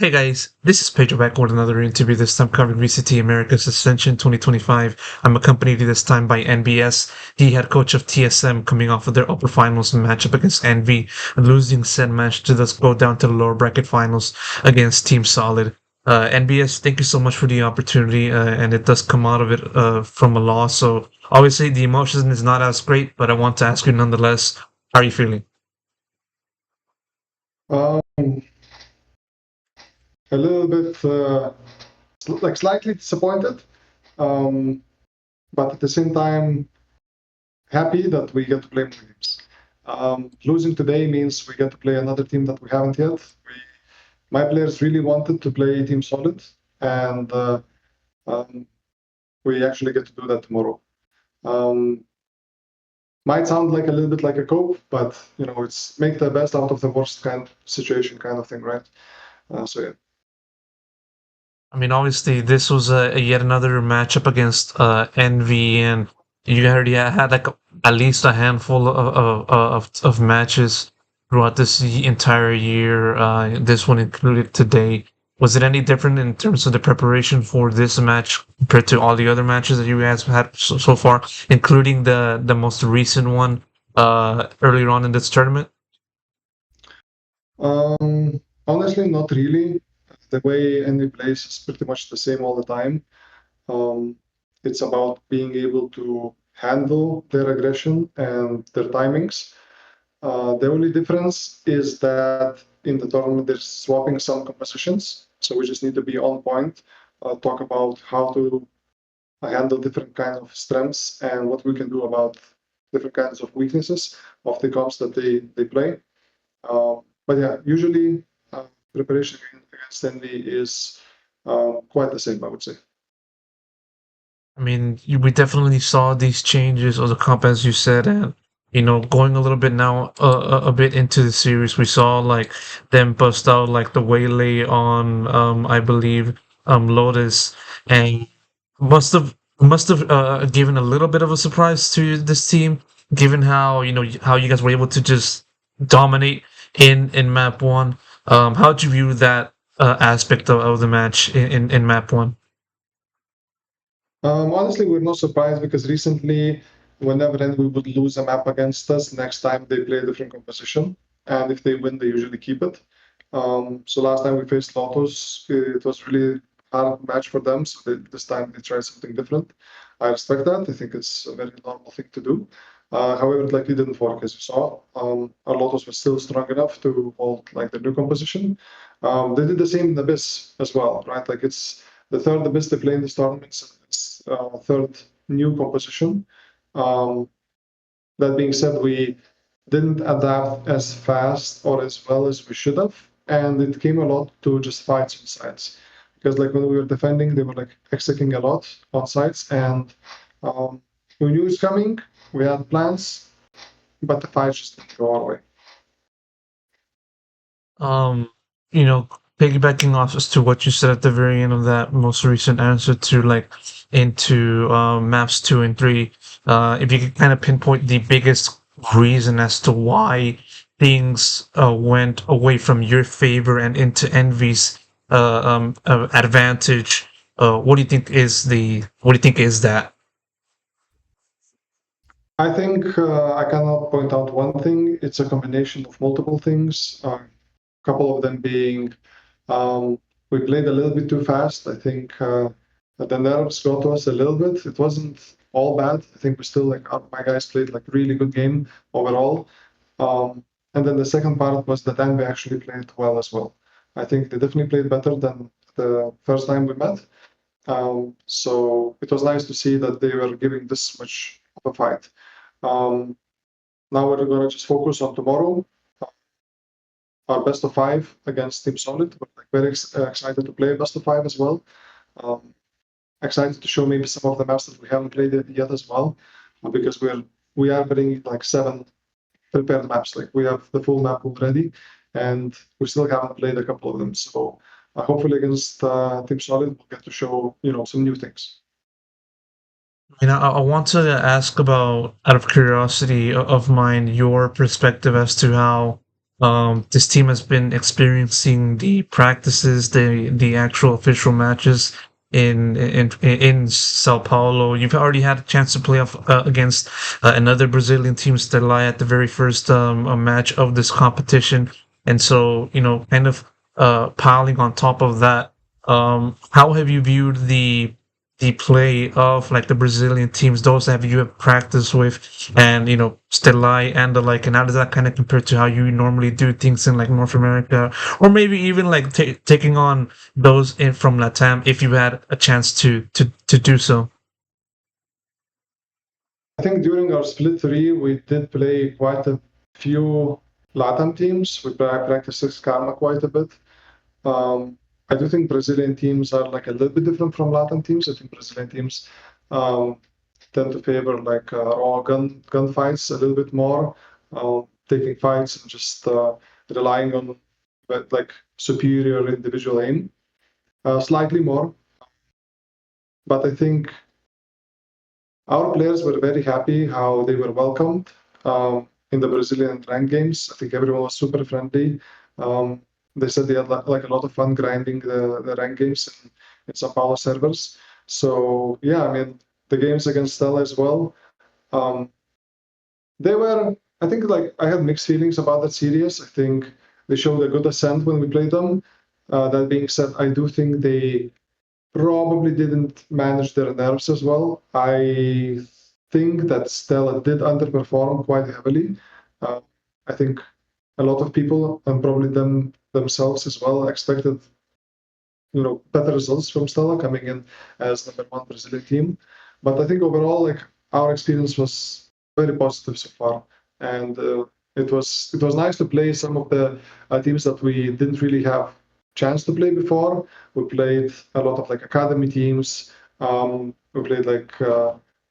Hey guys, this is Pedro back with another interview, this time covering VCT Americas Ascension 2025. I'm accompanied this time by NBS, the head coach of TSM, coming off of their upper finals matchup against Envy, losing said match to thus go down to the lower bracket finals against Team Solid. NBS, thank you so much for the opportunity, and it does come out of it from a loss, so obviously the emotion is not as great, but I want to ask you nonetheless, how are you feeling? Um, a little bit like slightly disappointed, um, but at the same time happy that we get to play more games. Losing today means we get to play another team that we haven't yet. My players really wanted to play Team Solid, and um, we actually get to do that tomorrow. Um, might sound like a little bit like a cope, but it's make the best out of the worst kind of situation, kind of thing, right? So yeah. I mean, obviously, this was a yet another matchup against Envy, and you already had like at least a handful of matches throughout this entire year. This one included today. Was it any different in terms of the preparation for this match compared to all the other matches that you guys had so far, including the most recent one earlier on in this tournament? Honestly, not really. The way Envy plays is pretty much the same all the time. Um, it's about being able to handle their aggression and their timings. The only difference is that in the tournament, they're swapping some compositions. So we just need to be on point, talk about how to handle different kinds of strengths and what we can do about different kinds of weaknesses of the comps that they play. But yeah, usually preparation against Envy is quite the same, I would say. I mean, we definitely saw these changes of the comp, as you said, and going a little bit now, a bit into the series, we saw like them bust out like the waylay on, I believe, Lotus, and must have given a little bit of a surprise to this team, given how how you guys were able to just dominate in map one. How did you view that aspect of the match in map one? Honestly, we're not surprised because recently, whenever we would lose a map against us, next time they play a different composition, and if they win, they usually keep it. So last time we faced Lotus, it was really hard match for them. So this time they tried something different. I respect that. I think it's a very normal thing to do. However, it likely didn't work as you saw. Our Lotus was still strong enough to hold like the new composition. They did the same in Abyss as well, right? Like it's the third Abyss they play in this tournament. It's third new composition. Um, that being said, we didn't adapt as fast or as well as we should have, and it came a lot to just fights on sites. Because like when we were defending, they were like executing a lot on sites, and we knew it's coming. We had plans, but the fights just didn't go our way. Um, you know, piggybacking off as to what you said at the very end of that most recent answer to like into maps 2 and 3, if you could kind of pinpoint the biggest reason as to why things went away from your favor and into Envy's advantage, what do you think is that? I think I cannot point out one thing. It's a combination of multiple things. A couple of them being we played a little bit too fast. I think the nerves got to us a little bit. It wasn't all bad. I think we still like my guys played like really good game overall. And then the second part was that Envy actually played well as well. I think they definitely played better than the first time we met. So it was nice to see that they were giving this much of a fight. Um, now we're gonna just focus on tomorrow, our best of five against Team Solid. We're like very excited to play best of five as well. Um, excited to show maybe some of the maps that we haven't played yet as well, because we are playing like 7 prepared maps. Like we have the full map already, and we still haven't played a couple of them. So hopefully against Team Solid, we'll get to show some new things. I want to ask about, out of curiosity of mine, your perspective as to how This team has been experiencing the practices, the actual official matches in Sao Paulo. You've already had a chance to play off against another Brazilian team, Stella, at the very first match of this competition, and so kind of piling on top of that. How have you viewed the play of like the Brazilian teams, those that you have practiced with, and Stellai and the like, and how does that kind of compare to how you normally do things in like North America, or maybe even like taking on those in from Latam if you had a chance to do so? I think during our split three, we did play quite a few LATAM teams. We practiced Karma quite a bit. I do think Brazilian teams are like a little bit different from Latin teams. I think Brazilian teams um, tend to favor like raw gun fights a little bit more, taking fights and just relying on like superior individual aim, slightly more. But I think our players were very happy how they were welcomed in the Brazilian rank games. I think everyone was super friendly. Um, they said they had like a lot of fun grinding the rank games in São Paulo servers. So yeah, I mean the games against Stella as well. Um, they were, I think, like I had mixed feelings about that series. I think they showed a good ascent when we played them. That being said, I do think they probably didn't manage their nerves as well. I think that Stella did underperform quite heavily. Uh, I think a lot of people, and probably themselves as well, expected better results from Stella coming in as number one Brazilian team. But I think overall, like our experience was very positive so far, and it was nice to play some of the teams that we didn't really have chance to play before. We played a lot of like academy teams. We played like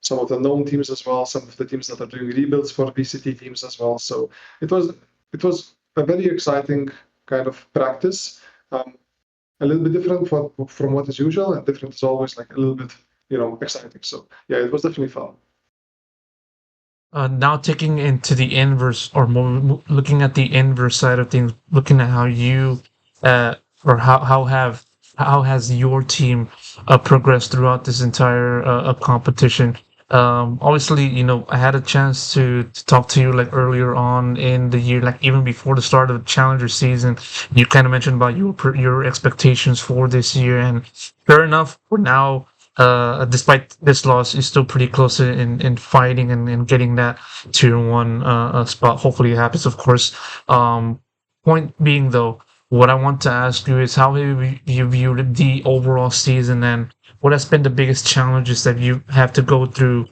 some of the known teams as well, some of the teams that are doing rebuilds for VCT teams as well. So it was a very exciting kind of practice. Um, a little bit different from what is usual, and different is always like a little bit, exciting. So yeah, it was definitely fun. Now taking into the inverse, or more looking at the inverse side of things, looking at how you or how has your team progressed throughout this entire competition. Obviously, I had a chance to talk to you like earlier on in the year, like even before the start of the Challenger season. You kind of mentioned about your expectations for this year, and fair enough. We're now despite this loss, is still pretty close in fighting and getting that tier one spot. Hopefully, it happens, of course. Point being, though, what I want to ask you is how have you viewed the overall season, and what has been the biggest challenges that you have to go through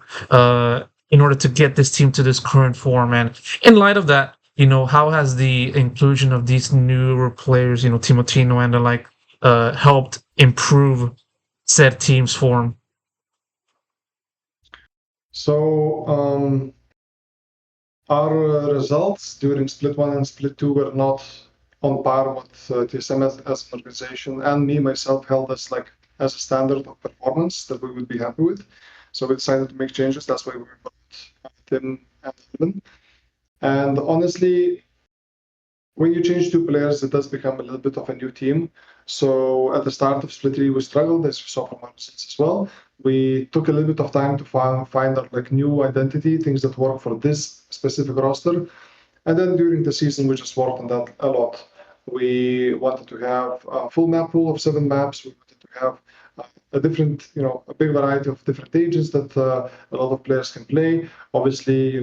in order to get this team to this current form? And in light of that, how has the inclusion of these newer players, Timotino and the like, helped improve said team's form? So our results during split one and split two were not on par with TSM as an organization, and me myself held as like as a standard of performance that we would be happy with. So we decided to make changes. That's why we brought Tim and Evan. And honestly, when you change two players, it does become a little bit of a new team. So at the start of Split 3, we struggled, as you saw from our results as well. We took a little bit of time to find out like new identity, things that work for this specific roster. And then during the season, we just worked on that a lot. We wanted to have a full map pool of 7 maps. We wanted to have a different, a big variety of different agents that a lot of players can play. Obviously,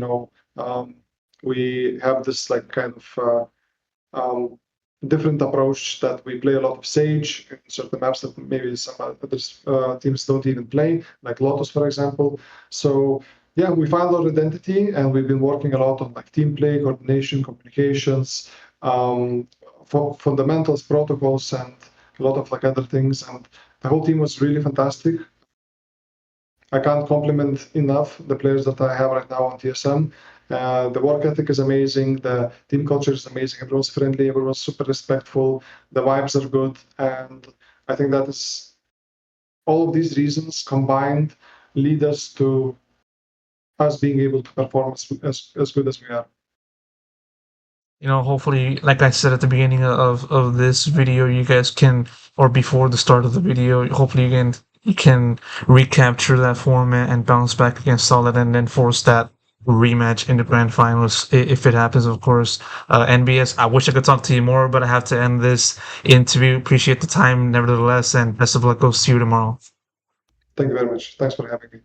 we have this like kind of different approach that we play a lot of Sage in certain maps that maybe some other teams don't even play, like Lotus, for example. So yeah, we found our identity, and we've been working a lot on like team play, coordination, communications, fundamentals, protocols, and a lot of like other things. And the whole team was really fantastic. I can't compliment enough the players that I have right now on TSM. The work ethic is amazing. The team culture is amazing. Everyone's friendly. Everyone's super respectful. The vibes are good, and I think that is all of these reasons combined lead us to us being able to perform as good as we are. hopefully, like I said at the beginning of this video, you guys can, or before the start of the video, hopefully you can recapture that format and bounce back against Solid, and then force that rematch in the grand finals if it happens, of course. NBS, I wish I could talk to you more, but I have to end this interview. Appreciate the time, nevertheless, and best of luck goes to you tomorrow. Thank you very much. Thanks for having me.